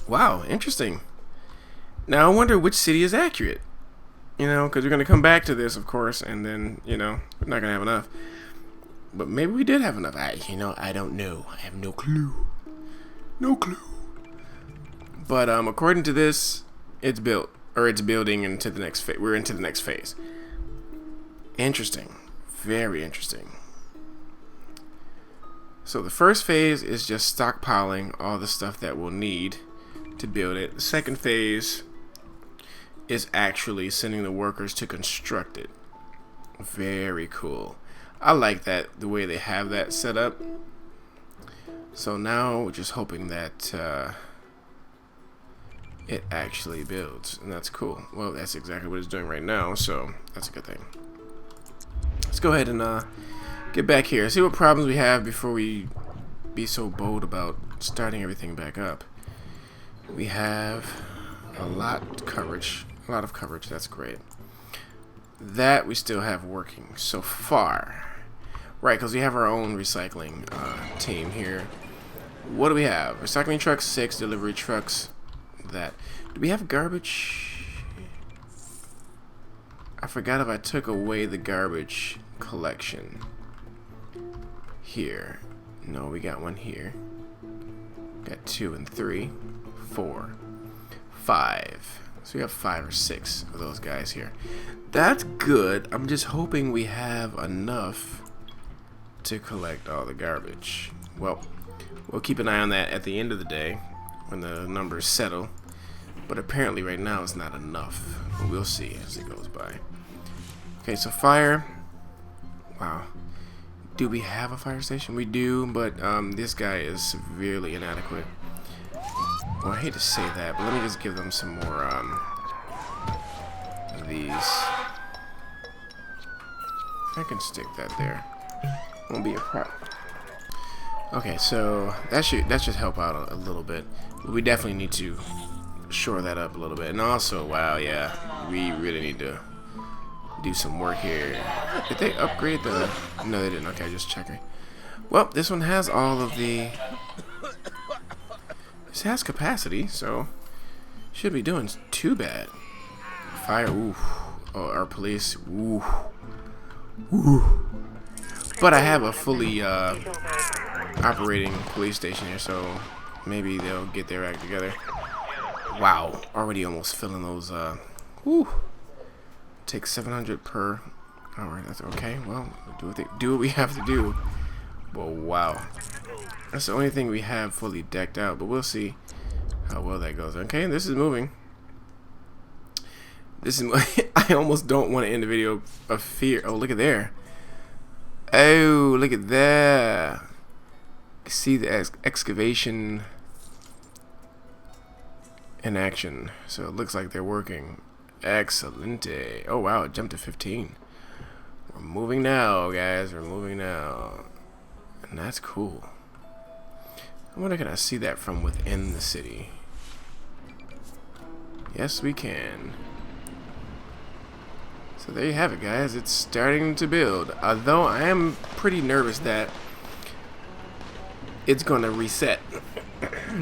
Wow, interesting. Now I wonder which city is accurate. Because we're gonna come back to this, of course, and then we're not gonna have enough. But maybe we did have enough. I don't know. I have no clue. No clue. But according to this, it's built, or it's building into the next phase. We're into the next phase. Interesting. Very interesting. So the first phase is just stockpiling all the stuff that we'll need to build it. The second phase is actually sending the workers to construct it. Very cool. I like that, the way they have that set up. So now we're just hoping that it actually builds, and that's cool. Well, that's exactly what it's doing right now, so that's a good thing. Let's go ahead and get back here, see what problems we have before we be so bold about starting everything back up. We have a lot of coverage. That's great. That we still have working so far. Right, because we have our own recycling team here. What do we have? Recycling trucks 6, delivery trucks that. Do we have garbage? I forgot if I took away the garbage collection here. No, we got one here. Got 2 and 3, 4, 5. So we have 5 or 6 of those guys here. That's good. I'm just hoping we have enough to collect all the garbage. Well, we'll keep an eye on that at the end of the day when the numbers settle. But apparently right now it's not enough. But we'll see as it goes by. Okay, so fire. Wow. Do we have a fire station? We do, but this guy is severely inadequate. Well, I hate to say that, but let me just give them some more of these. I can stick that there. Won't be a problem. Okay, so that should help out a little bit. But we definitely need to shore that up a little bit. And also, wow, yeah, we really need to do some work here. Did they upgrade the... No, they didn't. Okay, just checking. Well, this one has all of the... This has capacity, so should be doing too bad. Fire, ooh. Oh, our police, ooh. Ooh. But I have a fully operating police station here, so maybe they'll get their act together. Wow, already almost filling those. Whew. Take 700 per hour. That's okay. Well, do what we have to do. Well, wow, that's the only thing we have fully decked out. But we'll see how well that goes. Okay, this is moving. This is. I almost don't want to end the video of fear. Oh, look at there. Oh, look at there. See the excavation in action. So it looks like they're working. Excelente. Oh wow, it jumped to 15. We're moving now, guys. We're moving now. And that's cool. I wonder, can I see that from within the city? Yes, we can. So there you have it, guys. It's starting to build. Although I am pretty nervous that it's going to reset.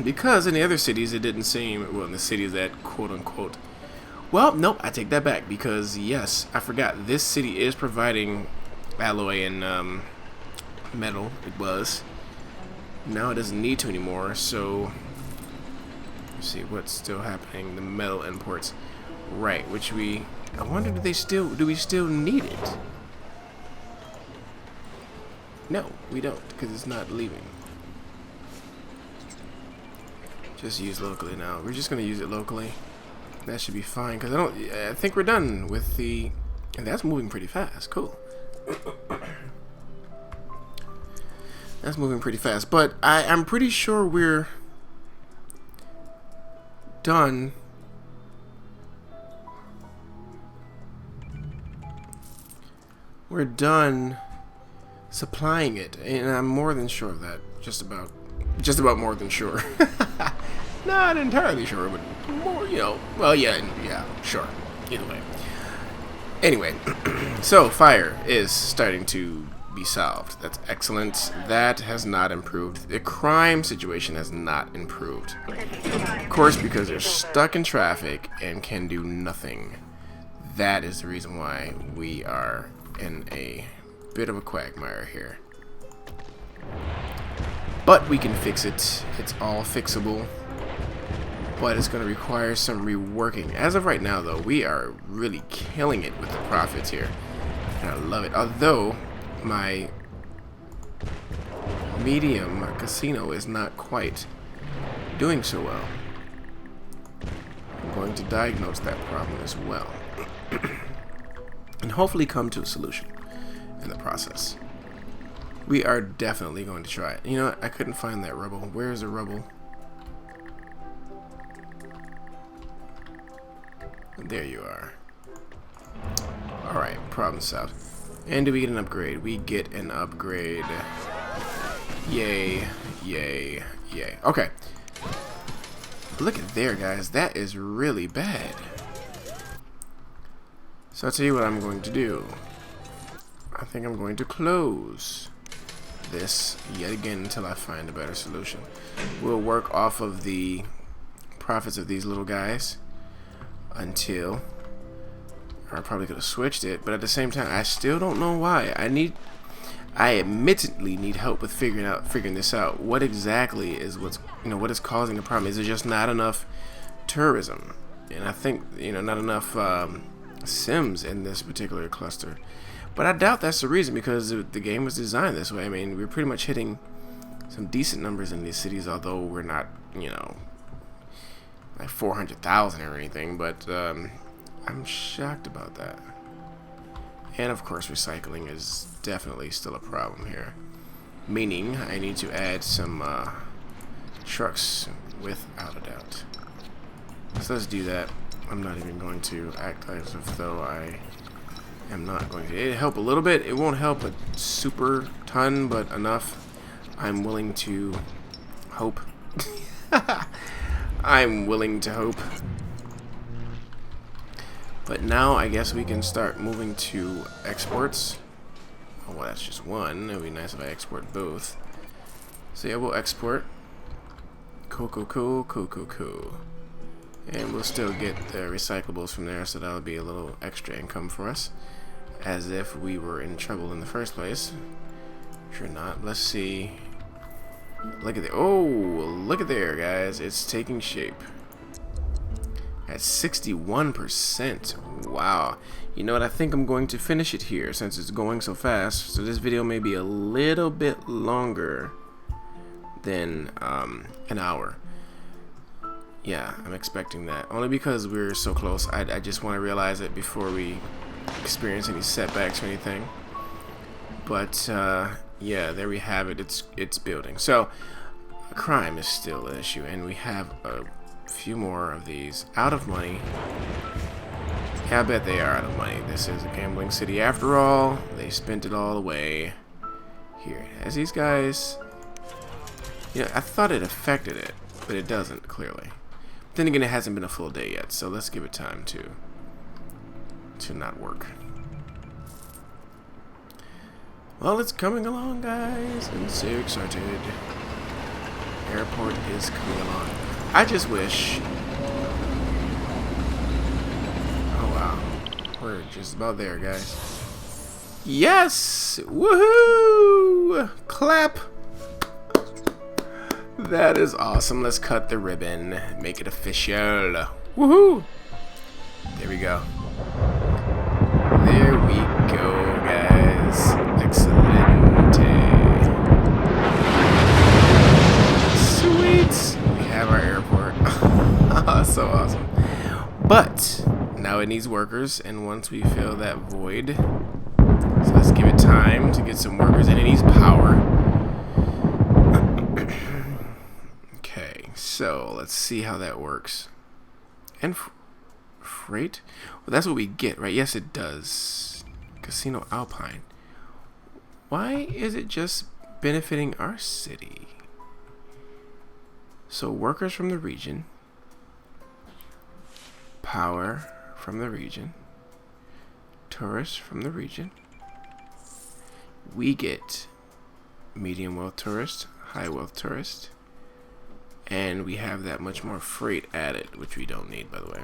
Because in the other cities it didn't seem, well, in the cities that quote unquote, well, nope, I take that back, because yes, I forgot, this city is providing alloy and metal. It was. Now it doesn't need to anymore, so let's see what's still happening. The metal imports, right, which I wonder, do we still need it? No, we don't, because it's not leaving. Just use locally now. We're just gonna use it locally. That should be fine, because I think we're done with the, and that's moving pretty fast. Cool. That's moving pretty fast, but I'm pretty sure we're done. We're done supplying it, and I'm more than sure of that. Just about more than sure. Not entirely sure, but more, you know. Well, yeah, sure. Either way. Anyway, so fire is starting to be solved. That's excellent. That has not improved. The crime situation has not improved. Of course, because they're stuck in traffic and can do nothing. That is the reason why we are in a bit of a quagmire here. But we can fix it. It's all fixable. But it's going to require some reworking. As of right now, though, we are really killing it with the profits here. And I love it. Although my medium casino is not quite doing so well. I'm going to diagnose that problem as well. And hopefully come to a solution in the process. We are definitely going to try it. You know what? I couldn't find that rubble. Where is the rubble? There you are. Alright, problem solved. And do we get an upgrade? We get an upgrade. Yay, yay, yay. Okay. Look at there, guys. That is really bad. So I'll tell you what I'm going to do. I think I'm going to close this yet again until I find a better solution. We'll work off of the profits of these little guys until, or I probably could have switched it, but at the same time I still don't know why. I admittedly need help with figuring this out. What exactly is what is causing the problem? Is there just not enough tourism? And I think, not enough Sims in this particular cluster. But I doubt that's the reason, because the game was designed this way. I mean, we're pretty much hitting some decent numbers in these cities, although we're not, like 400,000 or anything. But I'm shocked about that. And of course, recycling is definitely still a problem here. Meaning, I need to add some trucks without a doubt. So let's do that. I'm not even going to act as if though I am not going to. It'll help a little bit. It won't help a super ton, but enough. I'm willing to hope. I'm willing to hope. But now I guess we can start moving to exports. Oh, well, that's just one. It would be nice if I export both. So yeah, we'll export. Cool. And we'll still get the recyclables from there, so that'll be a little extra income for us. As if we were in trouble in the first place. Sure not. Let's see. Look at the look at there, guys. It's taking shape. At 61%. Wow. You know what? I think I'm going to finish it here since it's going so fast. So this video may be a little bit longer than an hour. Yeah, I'm expecting that. Only because we're so close. I just want to realize it before we experience any setbacks or anything. But yeah, there we have it. It's building. So crime is still an issue, and we have a few more of these out of money. Yeah, I bet they are out of money. This is a gambling city after all. They spent it all away. Here, as these guys. Yeah, I thought it affected it, but it doesn't clearly. Then again, it hasn't been a full day yet, so let's give it time to not work. Well, it's coming along, guys. I'm so excited. Airport is coming along. I just wish. Oh wow, we're just about there, guys. Yes! Woohoo! Clap! That is awesome. Let's cut the ribbon. Make it official. Woohoo! There we go. There we go, guys. Excellent. Sweet. We have our airport. So awesome. But now it needs workers, and once we fill that void, so let's give it time to get some workers, and it needs power. So let's see how that works. And freight? Well, that's what we get, right? Yes, it does. Casino Alpine. Why is it just benefiting our city? So workers from the region, power from the region, tourists from the region. We get medium wealth tourist, high wealth tourist. And we have that much more freight added, which we don't need, by the way.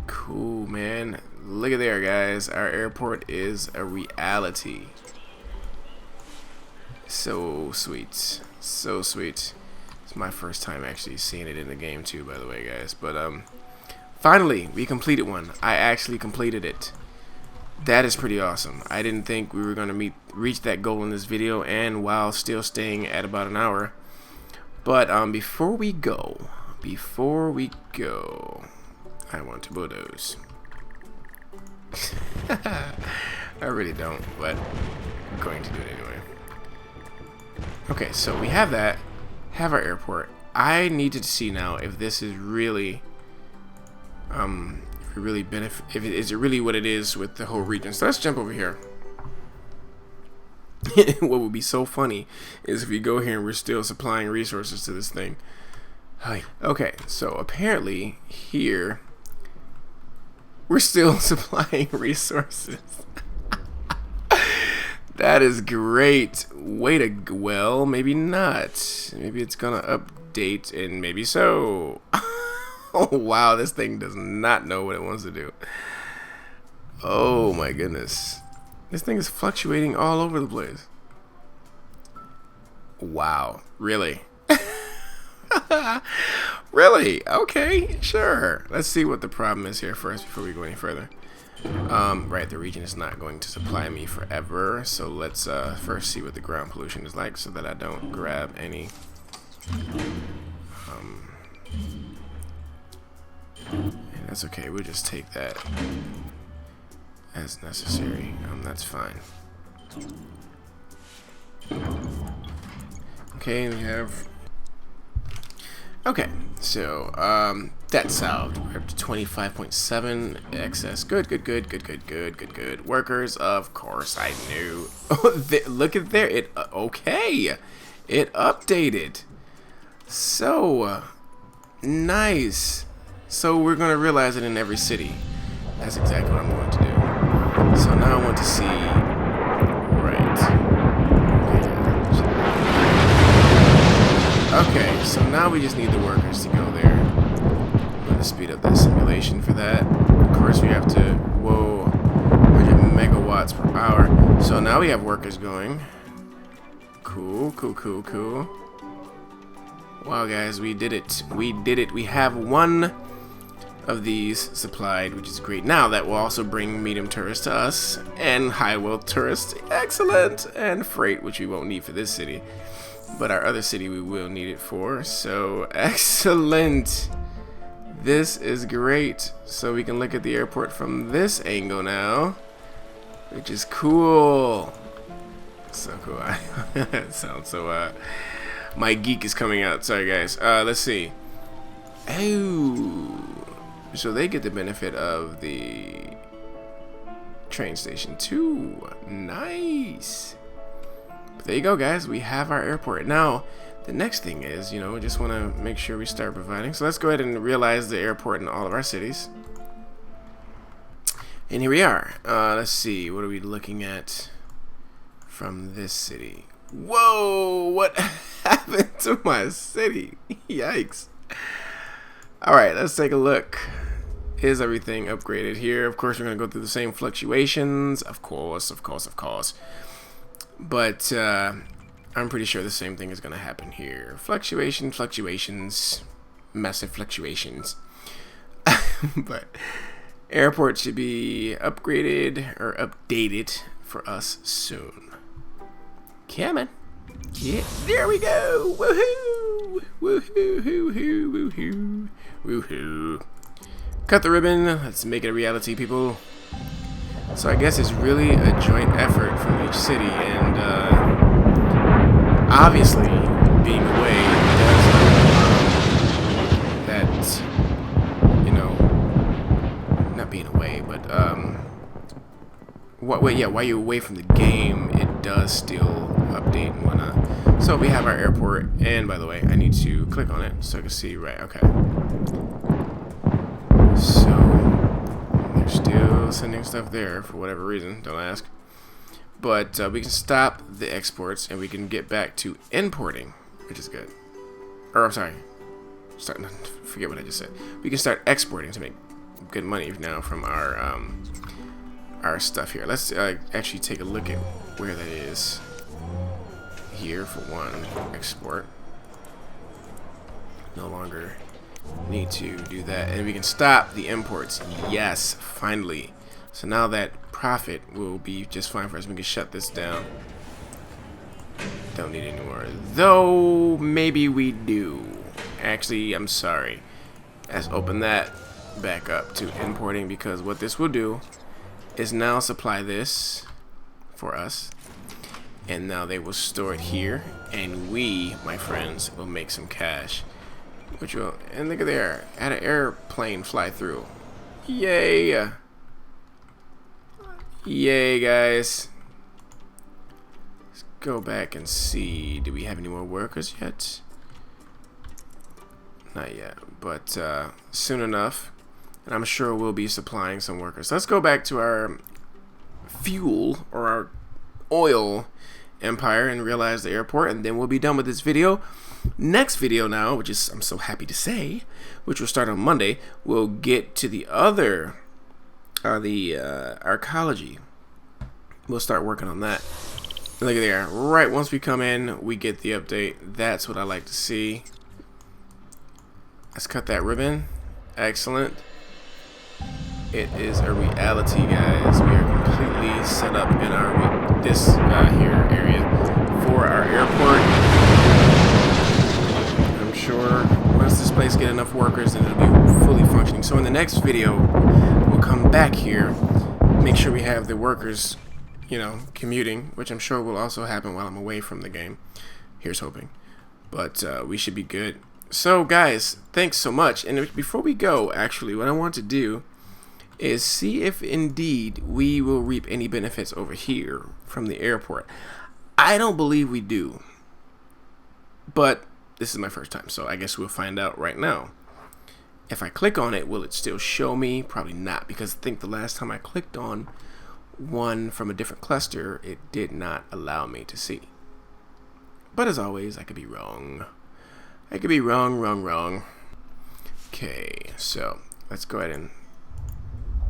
Cool, man. Look at there, guys. Our airport is a reality. So sweet. So sweet. It's my first time actually seeing it in the game, too, by the way, guys. But, finally, we completed one. I actually completed it. That is pretty awesome. I didn't think we were going to reach that goal in this video, and while still staying at about an hour. But before we go, I want to bulldoze. I really don't, but I'm going to do it anyway. Okay, so we have that. Have our airport. I need to see now if this is really, is it really what it is with the whole region. So let's jump over here. What would be so funny is if we go here and we're still supplying resources to this thing. Okay, so apparently here we're still supplying resources. That is great. Way to, well, maybe not. Maybe it's gonna update, and maybe so. Oh wow, this thing does not know what it wants to do. Oh my goodness. This thing is fluctuating all over the place. Wow. Really? Really? Okay, sure. Let's see what the problem is here first before we go any further. Right, the region is not going to supply me forever. So let's first see what the ground pollution is like so that I don't grab any. That's okay. We'll just take that as necessary. That's fine. Okay, we have. Okay, so that's solved. We're up to 25.7 excess. Good. Workers, of course, I knew. Oh, look at there. It okay. It updated. So, nice. So we're going to realize it in every city. That's exactly what I'm going to do. So now I want to see... Okay, so now we just need the workers to go there. I'm going to speed up the simulation for that. Of course, we have to... Whoa. 100 megawatts per hour. So now we have workers going. Cool, cool, cool, cool. Wow, guys, we did it. We did it. We have one of these supplied, which is great. Now that will also bring medium tourists to us and high wealth tourists. Excellent. And freight, which we won't need for this city, but our other city we will need it for. So excellent. This is great. So we can look at the airport from this angle now, which is cool. So cool. It sounds so my geek is coming out. Sorry guys. Let's see. Oh, so they get the benefit of the train station too. Nice. But there you go, guys. We have our airport. Now, the next thing is, you know, we just want to make sure we start providing. So let's go ahead and realize the airport in all of our cities. And here we are. Let's see. What are we looking at from this city? Whoa! What happened to my city? Yikes. Alright, let's take a look. Is everything upgraded here? Of course, we're going to go through the same fluctuations. Of course. But I'm pretty sure the same thing is going to happen here. Fluctuations, massive fluctuations. But airport should be upgraded or updated for us soon. Coming. Yeah, there we go. Woohoo! Woohoo! Woohoo! Woohoo! Woohoo! Cut the ribbon. Let's make it a reality, people. So I guess it's really a joint effort from each city, and obviously being away does that, you know, not being away, but while you're away from the game, it does still update and whatnot. So we have our airport, and by the way, I need to click on it so I can see. Right, okay. So they're still sending stuff there for whatever reason, don't ask. But we can stop the exports and we can get back to importing, which is good. Or I'm sorry, forget what I just said. We can start exporting to make good money now from our stuff here. Let's actually take a look at where that is. Here for one, export. No longer need to do that, and we can stop the imports. Yes, finally. So now that profit will be just fine for us. We can shut this down. Don't need any more, though. Maybe we do. Actually, I'm sorry. Let's open that back up to importing, because what this will do is now supply this for us, and now they will store it here, and we, my friends, will make some cash. Which will, and look at there, had an airplane fly through. Yay! Yay, guys. Let's go back and see. Do we have any more workers yet? Not yet, but soon enough. And I'm sure we'll be supplying some workers. Let's go back to our fuel or our oil empire and realize the airport, and then we'll be done with this video. Next video now, which is, I'm so happy to say, which will start on Monday, we'll get to the other, arcology. We'll start working on that. Look at there. Right, once we come in, we get the update. That's what I like to see. Let's cut that ribbon. Excellent. It is a reality, guys. We are completely set up in our this here area for our airport. I'm sure once this place get enough workers, then it'll be fully functioning. So in the next video, we'll come back here, make sure we have the workers, you know, commuting, which I'm sure will also happen while I'm away from the game. Here's hoping. But we should be good. So guys, thanks so much. And before we go, actually, what I want to do is see if indeed we will reap any benefits over here from the airport. I don't believe we do, but this is my first time, so I guess we'll find out right now. If I click on it, will it still show me? Probably not, because I think the last time I clicked on one from a different cluster, it did not allow me to see. But as always, I could be wrong. I could be wrong. Okay, so let's go ahead and...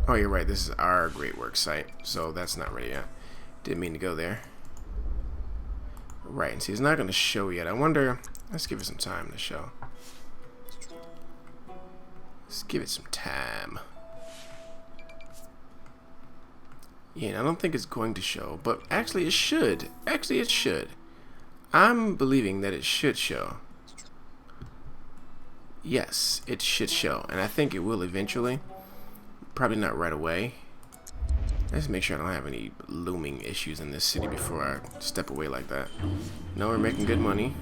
Oh, you're right, this is our Great Work site, so that's not ready yet. Didn't mean to go there. Right, and see, it's not going to show yet. I wonder... Let's give it some time to show. Let's give it some time. Yeah, I don't think it's going to show, but actually it should. Actually, it should. I'm believing that it should show. Yes, it should show, and I think it will eventually. Probably not right away. Let's make sure I don't have any looming issues in this city before I step away like that. No, we're making good money.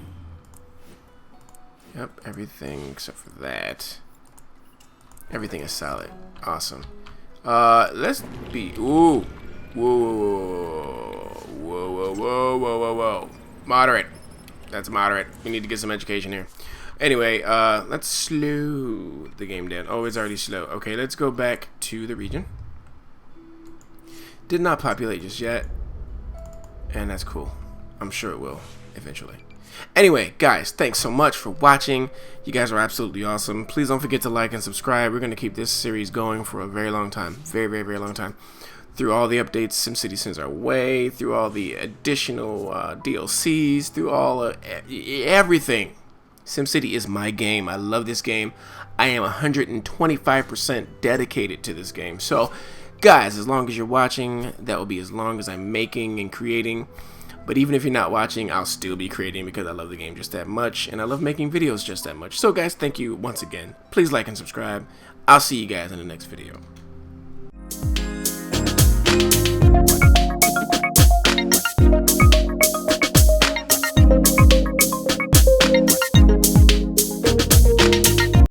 Yep, everything except for that. Everything is solid. Awesome. Let's be... Ooh. Whoa. Moderate. That's moderate. We need to get some education here. Anyway, let's slow the game down. Oh, it's already slow. Okay, let's go back to the region. Did not populate just yet. And that's cool. I'm sure it will eventually. Anyway, guys, thanks so much for watching. You guys are absolutely awesome. Please don't forget to like and subscribe. We're going to keep this series going for a very long time. Very long time. Through all the updates SimCity sends our way, through all the additional DLCs, through all everything. SimCity is my game. I love this game. I am 125% dedicated to this game. So, guys, as long as you're watching, that will be as long as I'm making and creating. But even if you're not watching, I'll still be creating because I love the game just that much, and I love making videos just that much. So, guys, thank you once again. Please like and subscribe. I'll see you guys in the next video.